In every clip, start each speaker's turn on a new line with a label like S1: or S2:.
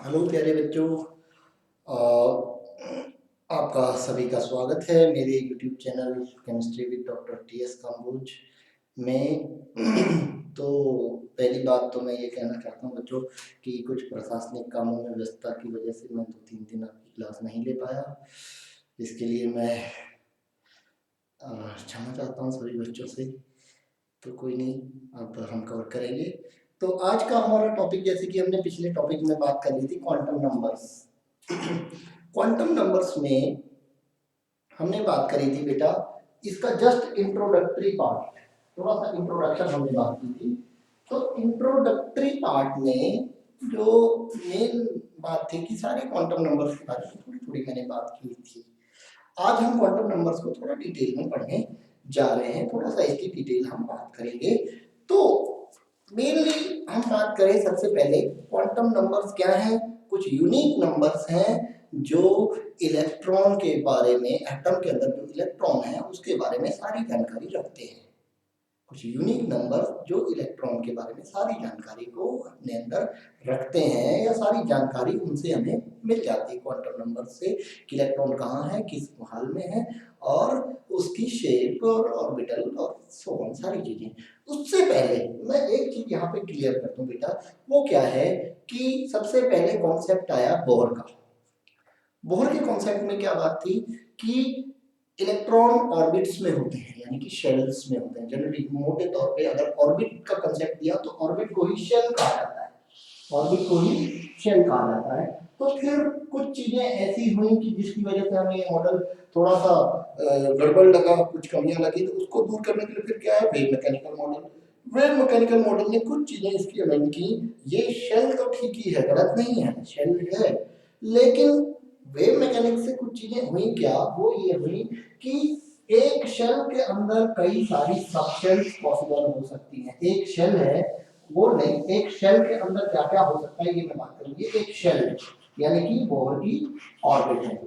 S1: Hello प्यारे बच्चों, आपका सभी का स्वागत है मेरे YouTube channel chemistry with doctor T S Kamboj में। तो पहली बात तो मैं ये कहना चाहता हूँ बच्चों कि कुछ प्रशासनिक कामों में व्यस्तता की वजह से मैं 2-3 दिन आपकी क्लास नहीं ले पाया। इसके लिए मैं क्षमा चाहता हूँ सभी बच्चों से। तो कोई नहीं, अब हम कवर करेंगे। तो आज का हमारा टॉपिक, जैसे कि हमने पिछले टॉपिक में बात कर ली थी, क्वांटम नंबर्स। क्वांटम नंबर्स में हमने बात करी थी बेटा, इसका जस्ट इंट्रोडक्टरी पार्ट, थोड़ा सा इंट्रोडक्शन हमने बात की थी। तो इंट्रोडक्टरी पार्ट में जो मेन बात थी कि सारे क्वांटम नंबर्स के बारे में थोड़ी थोड़ी मैंने बात की थी। आज हम क्वांटम नंबर्स को थोड़ा डिटेल में पढ़ने जा रहे हैं, थोड़ा सा इसकी डिटेल हम बात करेंगे। तो मेनली हम बात करें सबसे पहले क्वांटम नंबर्स क्या हैं। कुछ यूनिक नंबर्स हैं जो इलेक्ट्रॉन के बारे में, एटम के अंदर जो इलेक्ट्रॉन है उसके बारे में सारी जानकारी रखते हैं। कुछ यूनिक नंबर्स जो इलेक्ट्रॉन के बारे में सारी जानकारी को अपने अंदर रखते हैं, या सारी जानकारी उनसे हमें मिल जाती है क्वांटम नंबर से कि इलेक्ट्रॉन कहाँ है, किस हाल में है, और उसकी शेप और ऑर्बिटल और सो ऑन सारी चीजें। उससे पहले मैं एक चीज यहाँ पे क्लियर कर दूं बेटा, वो क्या है कि सबसे पहले कॉन्सेप्ट आया बोहर का। बोहर के कॉन्सेप्ट में क्या बात थी कि इलेक्ट्रॉन ऑर्बिट्स में होते हैं, यानी कि शेल्स में होते हैं। जनरली मोटे तौर पे अगर ऑर्बिट का कंसेप्ट दिया तो ऑर्बिट को ही शेल कहा जाता है, ऑर्बिट को ही शेल कहा जाता है। तो फिर कुछ चीजें ऐसी हुई कि जिसकी वजह से हमें ये मॉडल थोड़ा सा गड़बड़ लगा, कुछ कमियां लगी। तो उसको दूर करने के लिए फिर क्या है, wave mechanical model. Wave mechanical model ने कुछ चीजें इसकी अमेंड की। ये शेल तो ठीक ही है, गलत नहीं है, शेल है, लेकिन वेव मैकेनिक्स से कुछ चीजें हुई क्या, वो ये हुई कि एक शेल के अंदर कई सारी सब शेल्स पॉसिबल हो सकती हैं। एक शेल है वो नहीं, एक शेल के अंदर क्या क्या हो सकता है ये मैं बात करूंगी। एक शेल यानी कि बोहर की ऑर्बिट है,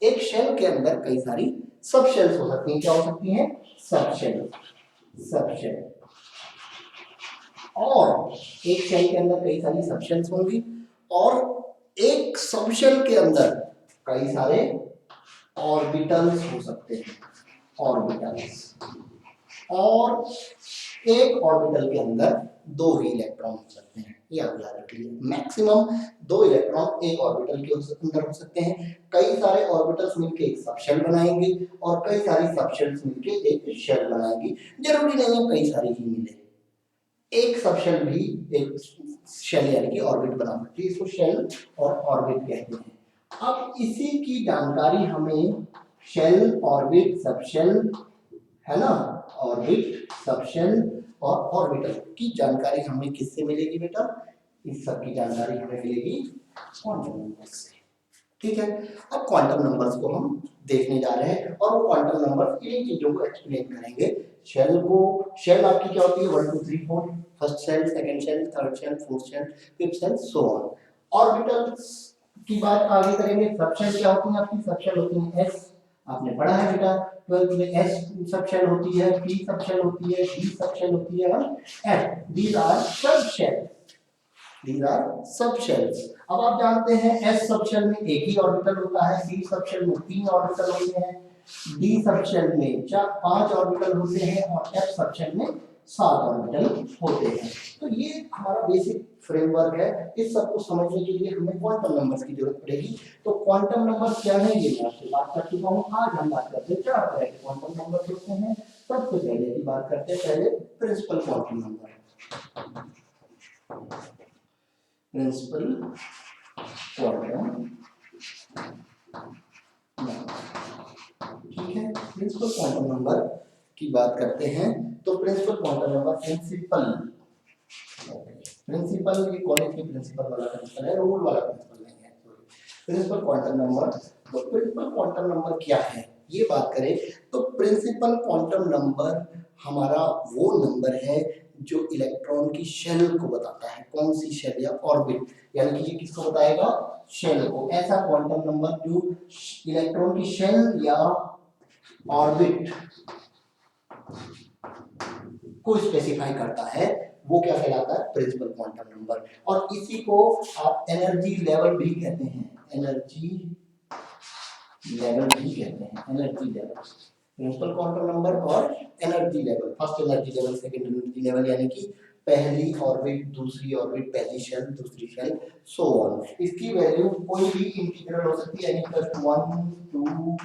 S1: एक शेल के अंदर कई सारी सब शेल्स हो सकती हैं। क्या हो सकती हैं? सब शेल, सब शेल। और एक शेल के अंदर कई सारी सब शेल्स होंगी, और एक सब शेल के अंदर कई सारे ऑर्बिटल्स हो सकते हैं, ऑर्बिटल्स। और एक ऑर्बिटल के अंदर दो ही इलेक्ट्रॉन हो सकते हैं, ये आप याद रखिए। मैक्सिमम 2 इलेक्ट्रॉन एक ऑर्बिटल के अंदर हो सकते हैं। कई सारे ऑर्बिटल्स मिलके एक सबशेल बनाएंगे, और कई सारी सबशेल्स मिलके एक शेल बनाएंगी। जरूरी नहीं है कई सारी ही मिले, एक सबशेल भी एक शेल यानी कि ऑर्बिट बना सकती है। इसको शेल और ऑर्बिट कहते हैं। अब इसी की जानकारी हमें शेल, ऑर्बिट, सबशेल, है ना, ऑर्बिट, सबशेल और ऑर्बिटल की जानकारी हमें किससे मिलेगी बेटा? इस सब की जानकारी हमें मिलेगी क्वांटम नंबर्स से। ठीक है, अब क्वांटम नंबर्स को हम देखने जा रहे हैं, और वो क्वांटम नंबर्स इन्हीं चीजों को एक्सप्लेन करेंगे। शेल को, शेल आपकी क्या होती है? 1 2 3 4, first shell, second shell, third shell, fourth shell, fifth shell, so on. Orbitals की बात आगे करेंगे। सबशेल क्या होती है आपकी? सबशेल होती है एस, आपने पढ़ा है बेटा 12th में। एस सबशेल होती है, पी सबशेल होती है, डी सबशेल होती है, और F. These are subshell, these are subshells। अब आप जानते हैं s सबशेल में एक ही ऑर्बिटल होता है, c सबशेल में 3 ऑर्बिटल होते हैं, d सबशेल में 5 ऑर्बिटल होते हैं, और f सबशेल में 7 ऑर्बिटल होते हैं। तो ये हमारा बेसिक फ्रेमवर्क है। इस सब को समझने के लिए हमें क्वांटम नंबर्स की जरूरत पड़ेगी। तो क्वांटम नंबर्स क्या है ये मैं आपसे बात कर चुका हूँ। आज हम बात करते हैं 4 तरह के क्वांटम नंबर्स होते हैं। सबसे पहले की बात करते हैं, पहले principal quantum number, principal quantum. ठीक है, प्रिंसिपल क्वांटम नंबर की बात करते हैं। तो प्रिंसिपल क्वांटम नंबर, प्रिंसिपल ये कॉलेज के प्रिंसिपल वाला प्रिंसिपल है, रूल वाला प्रिंसिपल नहीं है। प्रिंसिपल क्वांटम नंबर, तो प्रिंसिपल क्वांटम नंबर क्या है ये बात करें तो प्रिंसिपल क्वांटम नंबर हमारा वो नंबर है जो इलेक्ट्रॉन की शेल को बताता है। कौन सी शेल या ऑर्बिट, यानी कि ये किसको बताएगा? शेल को। ऐसा क्वांटम नंबर जो इलेक्ट्रॉन की शेल या ऑर्बिट को स्पेसिफाई करता है, वो क्या कहलाता है, प्रिंसिपल क्वांटम नंबर। और इसी को आप एनर्जी लेवल भी कहते हैं, एनर्जी लेवल भी कहते हैं, energy level, principal quantum number और energy level, first energy level, second energy level, यानी कि पहली ऑर्बिट, दूसरी ऑर्बिट, पहली शेल, दूसरी शेल, सो ऑन। इसकी वैल्यू कोई भी इंटीग्रल हो सकती है, यानी प्लस 1 2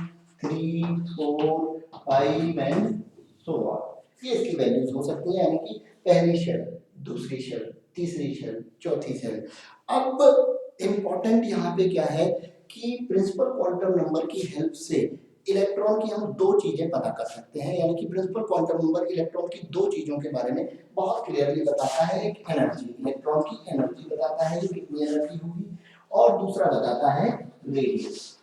S1: 3 4 5 एंड सो ऑन, ये इसकी वैल्यूज हो सकती है, यानी कि पहली शेल, दूसरी शेल, तीसरी शेल, चौथी शेल। अब इंपॉर्टेंट यहाँ पे क्या है कि प्रिंसिपल क्वांटम नंबर की हेल्प से इलेक्ट्रॉन की हम दो चीजें पता कर सकते हैं, यानी कि प्रिंसिपल क्वांटम नंबर इलेक्ट्रॉन की दो चीजों के बारे में बहुत क्लियरली बताता है। एक एनर्जी, इलेक्ट्रॉन की एनर्जी बताता है, कितनी एनर्जी होगी, और दूसरा बताता है radius.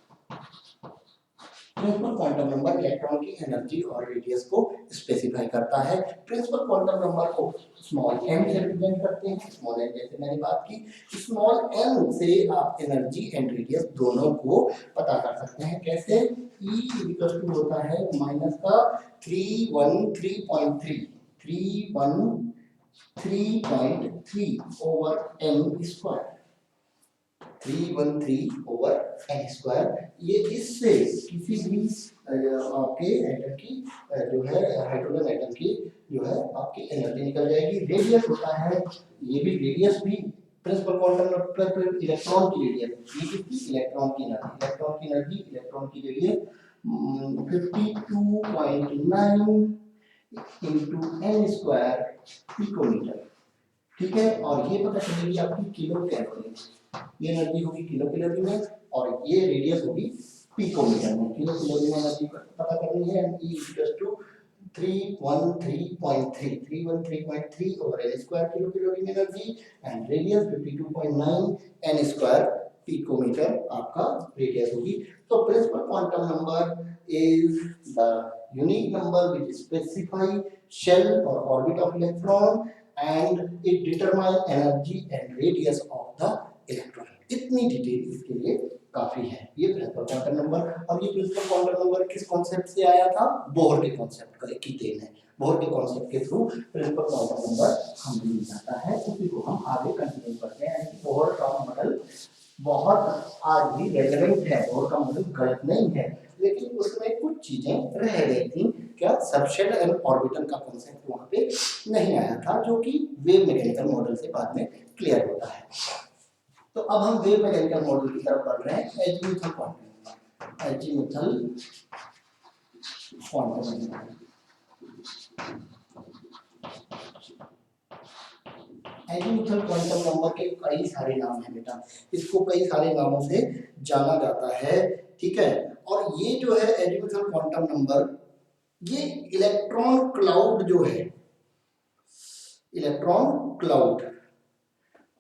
S1: Principal quantum number electron की एनर्जी और रेडियस को स्पेसिफाई करता है। प्रिंसिपल क्वांटम नंबर को स्मॉल n से रिप्रेजेंट करते हैं, स्मॉल n जैसे मैंने बात की, स्मॉल n से आप एनर्जी एंड रेडियस दोनों को पता कर सकते हैं। कैसे? E इक्वल टू होता है माइनस का 313.3 313.3 over n square, 313 over n square. ये इससे किसी भी आपके एटम की जो है हाइड्रोजन एटम की जो है आपकी एनर्जी निकल जाएगी। रेडियस होता है, ये भी रेडियस भी प्रिंसिपल क्वांटम नंबर पर इलेक्ट्रॉन की रेडियस, ये कितनी, इलेक्ट्रॉन की एनर्जी, इलेक्ट्रॉन की एनर्जी, इलेक्ट्रॉन की radius 52.9 into n square picometre, ठीक है। और ये पता चलेगी आपकी किलो कैलोरी, ये एनर्जी होगी किलो कैलोरी में, और ये रेडियस होगी पिकोमीटर में। किलो कैलोरी में एनर्जी पता करनी है, E equal to 313.3 over n square kilo calorie में एनर्जी, and radius 52.9 n square picometer आपका रेडियस होगी। तो principal quantum number is the unique number which specify shell or orbit of electron and it determine energy and radius of the electron। इतनी detail इसके लिए काफी है। ये प्रिंसिपल क्वांटम नंबर, और ये प्रिंसिपल क्वांटम नंबर किस कॉन्सेप्ट से आया था? बोहर के कॉन्सेप्ट का की देन है। बोहर के कॉन्सेप्ट के थ्रू प्रिंसिपल क्वांटम नंबर हमें मिल जाता है, उसी को हम आगे कंटिन्यू करते हैं। यानी बोहर का मॉडल बहुत आज भी रेलेवेंट है, बोहर का मॉडल गलत नहीं है, लेकिन उसमें कुछ चीजें रह गई थी। क्या? सबशेल एंड ऑर्बिटल का कॉन्सेप्ट वहां पे नहीं आया था, जो कि वेव मैकेनिकल मॉडल से बाद में क्लियर होता है। तो अब हम वेव मैकेनिकल मॉडल की तरफ बढ़ रहे हैं। Azimuthal quantum, azimuthal quantum number, azimuthal quantum number के कई सारे नाम हैं बेटा, इसको कई सारे नामों से जाना जाता है, ठीक है। और ये जो है एजीमुथल क्वांटम नंबर, ये इलेक्ट्रॉन क्लाउड जो है, इलेक्ट्रॉन क्लाउड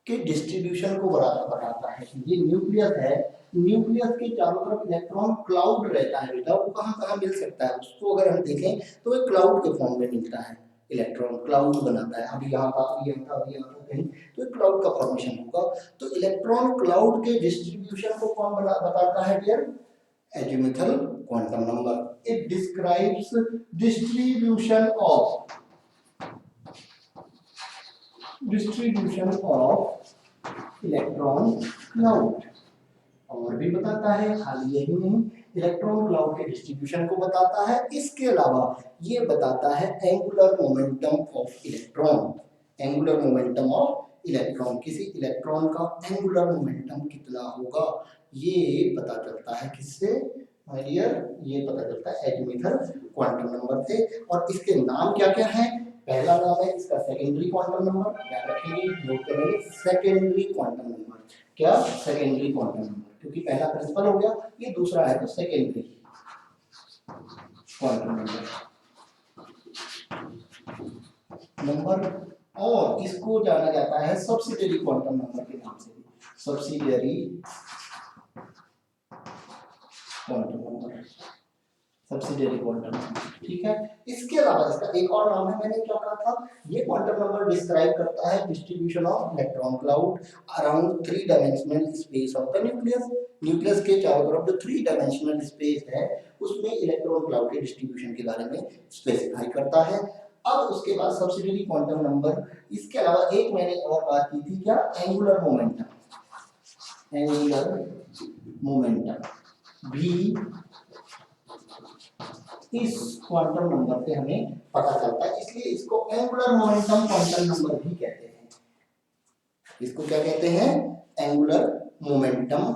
S1: के डिस्ट्रीब्यूशन को बताता है। ये न्यूक्लियस है, न्यूक्लियस के चारों तरफ इलेक्ट्रॉन क्लाउड रहता है बेटा। वो कहाँ कहाँ मिल सकता है उसको अगर हम देखें तो एक क्लाउड के फॉर्म में मिलता है, इलेक्ट्रॉन क्लाउड बनाता है। अभी यहाँ था, अभी यहाँ था, अभी यहाँ था, कहीं तो एक क्लाउड का फॉर्मेशन होगा। तो इलेक्ट्रॉन क्लाउड के डिस्ट्रीब्यूशन को कौन बताता है dear? Azimuthal quantum number. It describes distribution of electron cloud. और भी बताता है, खाली यही नहीं, इलेक्ट्रॉन क्लाउड के डिस्ट्रीब्यूशन को बताता है। इसके अलावा ये बताता है angular momentum of electron, angular momentum of electron, किसी इलेक्ट्रॉन का एंगुलर मोमेंटम कितना होगा ये पता चलता है। किससे माय डियर? ये पता चलता है एजीमुथल क्वांटम नंबर से। और इसके नाम क्या क्या हैं? पहला नाम है इसका सेकेंडरी क्वांटम नंबर, याद रखेंगे, नोट करेंगे, सेकेंडरी क्वांटम नंबर। क्या? सेकेंडरी क्वांटम नंबर, क्योंकि पहला प्रिंसिपल हो गया, ये दूसरा है तो सेकेंडरी क्वांटम नंबर। और इसको जाना जाता है सब्सिडियरी क्वांटम नंबर के नाम से, subsidiary quantum number, subsidiary quantum number, ठीक है। इसके अलावा इसका एक और नाम है, मैंने क्या कहा था, ये क्वांटम नंबर डिस्क्राइब करता है distribution of electron cloud around 3 dimensional space of the nucleus. Nucleus के चारों तरफ जो 3 डायमेंशनल स्पेस है उसमें इलेक्ट्रॉन क्लाउड के डिस्ट्रीब्यूशन के बारे में स्पेसिफाई करता है। अब उसके बाद सब्सिडियरी क्वांटम नंबर, इसके अलावा एक मैंने और बात की थी, क्या, एंगुलर मोमेंटम। एंगुलर मोमेंटम भी इस क्वांटम नंबर से हमें पता चलता है, इसलिए इसको एंगुलर मोमेंटम क्वांटम नंबर भी कहते हैं। इसको क्या कहते हैं, एंगुलर मोमेंटम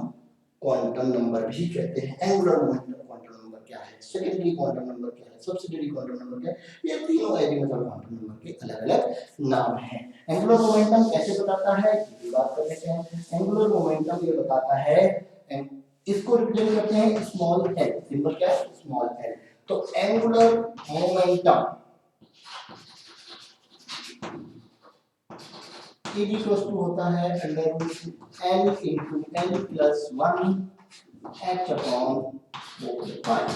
S1: क्वांटम नंबर भी कहते हैं। एंगुलर मोमेंटम क्वांटम नंबर क्या है, सेकेंडरी क्वांटम नंबर क्या है, सब्सिडियरी क्वांटम नंबर क्या है, ये तीनों एलिमेंटल क्वांटम नंबर के अलग अलग नाम हैं। एंगुलर मोमेंटम कैसे बताता है, ये बात कर लेते हैं। एंगुलर मोमेंटम ये बताता है, इसको रिप्रेजेंट करते हैं स्मॉल एल, सिंबल क्या है, स्मॉल एल। तो angular momentum E equals to होता है under root L into L plus 1 H upon 4 pi,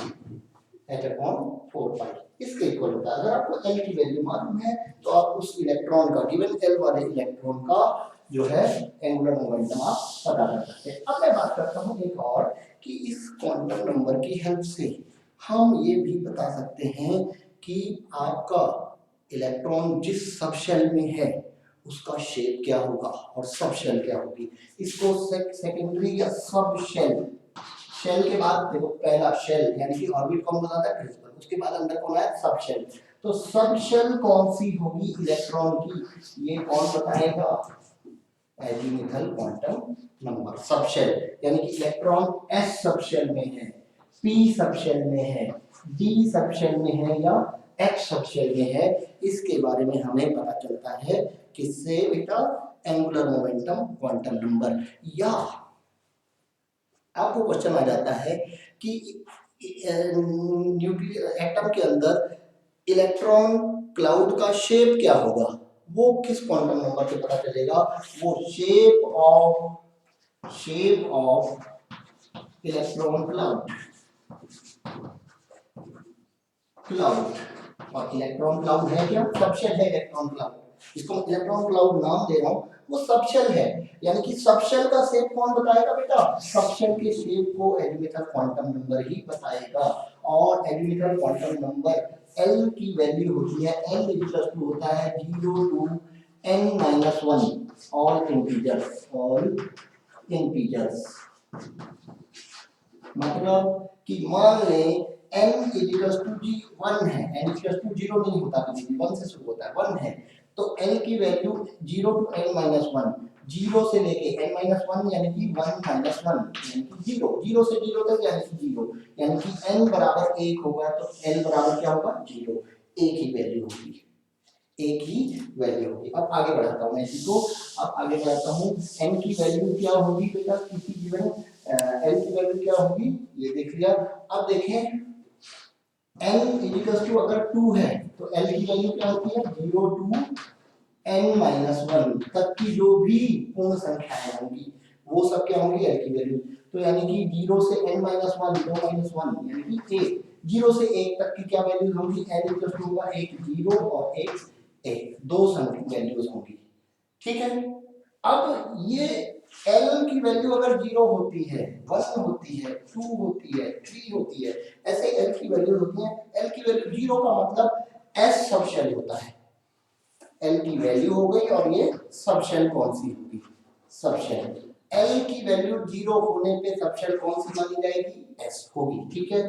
S1: H upon 4 pi इसके इक्वल होता है। अगर आपको L की वैल्यू मालूम है तो आप उस इलेक्ट्रॉन का, गिवन L वाले इलेक्ट्रॉन का जो है एंगुलर मोमेंटम आप पता कर सकते हैं। अब मैं बात करता हूँ एक और, कि इस क्वांटम नंबर की हेल्प से हम ये भी बता सकते हैं कि आपका इलेक्ट्रॉन जिस सब शेल में है उसका शेप क्या होगा और सब शेल क्या होगी। इसको सेकेंडरी या सब शेल, शेल के बाद देखो पहला शेल यानी कि ऑर्बिट कौन बताता है, प्रिंसिपल, उसके बाद अंदर कौन है, सब शेल। तो सब शेल कौन सी होगी इलेक्ट्रॉन की, ये कौन बताएगा, azimuthal quantum number. Subshell यानी कि इलेक्ट्रॉन एस सब शेल में है, पी सब शेल में है, डी सब शेल में है या एच सब शेल में है, इसके बारे में हमें पता चलता है किससे बेटा, एंगुलर मोमेंटम क्वांटम नंबर। या आपको क्वेश्चन आ जाता है कि न्यूक्लियर एटम के अंदर इलेक्ट्रॉन क्लाउड का शेप क्या होगा, वो किस क्वांटम नंबर से पता चलेगा, वो शेप ऑफ इलेक्ट्रॉन क्लाउड और इलेक्ट्रॉन क्लाउड है क्या, सबशेल है इलेक्ट्रॉन क्लाउड, इसको इलेक्ट्रॉन क्लाउड नाम दे रहा हूं, वो सबशेल है। यानी कि सबशेल का शेप कौन बताएगा बेटा, सबशेल के शेप को एजीमुथल क्वांटम नंबर ही बताएगा। और एजीमुथल क्वांटम नंबर L की वैल्यू होती है, L इक्वल टू होता है 0 to n-1 ऑल इंटीजर्स। मतलब कि मान लें n इक्वल टू 1 है, n इक्वल टू 0 नहीं होता, कभी भी 1 से शुरू होता है, 1 है, तो l की वैल्यू 0 to n-1, 0 से लेके n-1 यानी कि 1 माइनस 1 यानी कि 0, 0 से 0 तक यानी कि 0, यानी कि n बराबर 1 होगा तो l बराबर क्या होगा, 0, एक ही वैल्यू होगी, एक ही वैल्यू होगी। अब आगे बढ़ाता हूँ मैं इसी को, अब आगे बढ़ाता हूँ, n की वैल्यू क्या होगी बेटा, किसी गिवन l की वैल्यू क्या होगी, ये देख लिया। अब देखें n इक्वल टू अगर 2 है तो l की वैल्यू क्या होती है, 0 to n-1 तक की जो भी पूर्ण संख्याएं होंगी वो सब क्या होंगी, l की वैल्यू। तो यानी कि 0 से n-1, 2-1 यानी कि 1, 0 से 1 तक की क्या वैल्यूज होंगी, l इक्वल टू होगा एक 0 और एक 1, दो संख्या वैल्यूज होंगी, ठीक है। अब ये L की वैल्यू अगर 0 होती है, 1 होती है, 2 होती है, 3 होती है, ऐसे L की वैल्यू होती है। L की वैल्यू 0 का मतलब S सब शेल होता है, L की वैल्यू हो गई, और ये सब शेल कौन सी होगी, सब शेल। L की वैल्यू 0 होने पे सब शेल कौन सी मानी जाएगी, S होगी, ठीक है।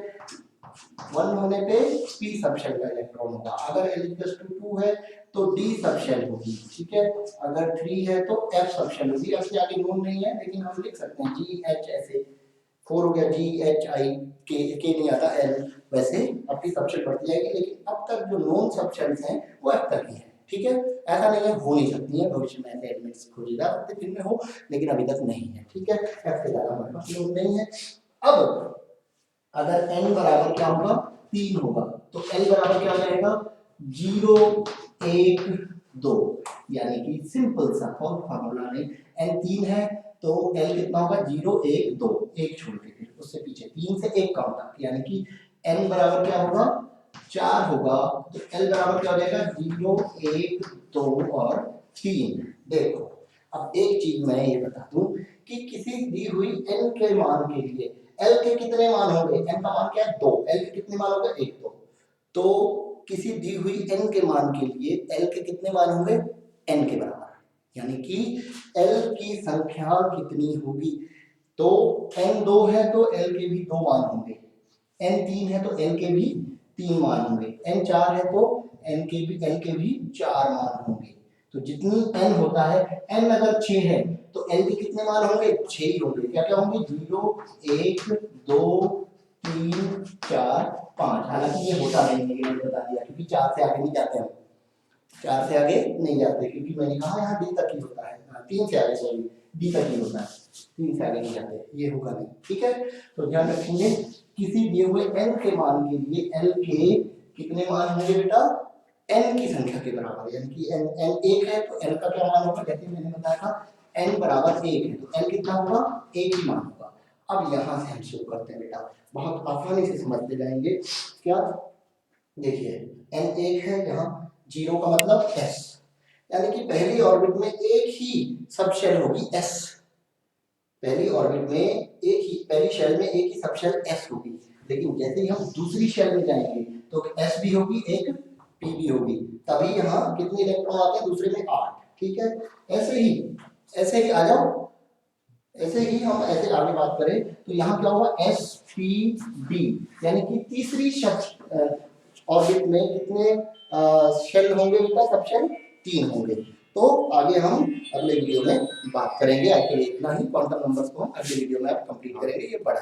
S1: 1 होने पे P सब शेल का इलेक्ट्रॉन होगा, अगर L इक्वल टू 2 है तो D सब शेल होगी, ठीक है। अगर 3 है तो F सब शेल होगी, F से आगे नोन नहीं है लेकिन हम लिख सकते हैं G H, ऐसे 4 हो गया, G H I K नहीं आता, L वैसे अपनी सब शेल बढ़ती जाएगी, लेकिन अब तक जो नोन सब शेल्स हैं वो F तक ही है, ठीक है। ऐसा नहीं है हो नहीं सकती है, भविष्य में ऐसे एलिमेंट्स खोजे जा सकते जिनमें हो, लेकिन अभी तक नहीं है, ठीक है। F से ज्यादा हमारे पास नोन नहीं है। अब अगर n बराबर क्या होगा, 3 होगा, तो l बराबर क्या रहेगा, 0 1 2, यानी कि सिंपल सा फॉर्मूला नहीं, n 3 है तो l कितना होगा, 0 1 2, एक छोड़ के फिर उससे पीछे 3 से 1 काउंट तक, यानी कि n बराबर क्या होगा, 4 होगा, तो l बराबर क्या हो जाएगा, 0 1 2 और 3। देखो अब एक चीज मैं ये बता दूं कि किसी दी हुई n के मान के लिए L के कितने मान होंगे, n का मान क्या है 2, L के कितने मान होंगे 1 2, तो किसी दी हुई n के मान के लिए l के कितने मान होंगे, n के बराबर, यानी कि l की संख्या कितनी होगी, तो n 2 है तो l के भी 2 मान होंगे, n 3 है तो l के भी 3 मान होंगे, n 4 है तो l के भी 4 मान होंगे। तो जितनी n होता है, n अगर 6 है तो l के कितने मान होंगे, 6 ही होंगे। क्या क्या होंगे, 0 1 2 3 4 5। हालांकि ये होता नहीं है, मैंने बता दिया, क्योंकि 4 से आगे नहीं जाते हम, 4 से आगे नहीं जाते, क्योंकि मैंने कहा यहाँ डी तक ही होता है, 3 से आगे, सॉरी डी तक ही होता है, 3 से आगे नहीं जाते, ये होगा नहीं। ठीक है, तो ध्यान रखेंगे किसी दिए हुए n के मान के लिए l के कितने मान होंगे बेटा, n की संख्या के बराबर, यानी कि n 1 है तो l का क्या मान होगा, जैसे मैंने बताया था n बराबर 1 है तो l कितना होगा, 1 ही मान होगा। अब यहाँ से हम शुरू करते हैं बेटा, बहुत आसानी से समझते जाएंगे। क्या, देखिए n 1 है, यहाँ 0 का मतलब s, यानी कि पहली ऑर्बिट में एक ही सब शेल होगी s, पहली ऑर्बिट में एक ही, पहली शेल में एक ही सब शेल s होगी, लेकिन जैसे ही हम दूसरी शेल में जाएंगे तो s भी होगी, एक p भी होगी, तभी यहाँ कितने इलेक्ट्रॉन आते हैं, दूसरे में 8। ठीक है, ऐसे ही आ जाओ, ऐसे ही हम ऐसे आगे बात करें तो यहाँ क्या होगा, s p d, यानी कि तीसरी ऑर्बिट में कितने शेल होंगे बेटा, सब शेल 3 होंगे। तो आगे हम अगले वीडियो में बात करेंगे, आज के लिए इतना ही। क्वांटम नंबर्स को हम अगले वीडियो में कंप्लीट करेंगे, ये पढ़ा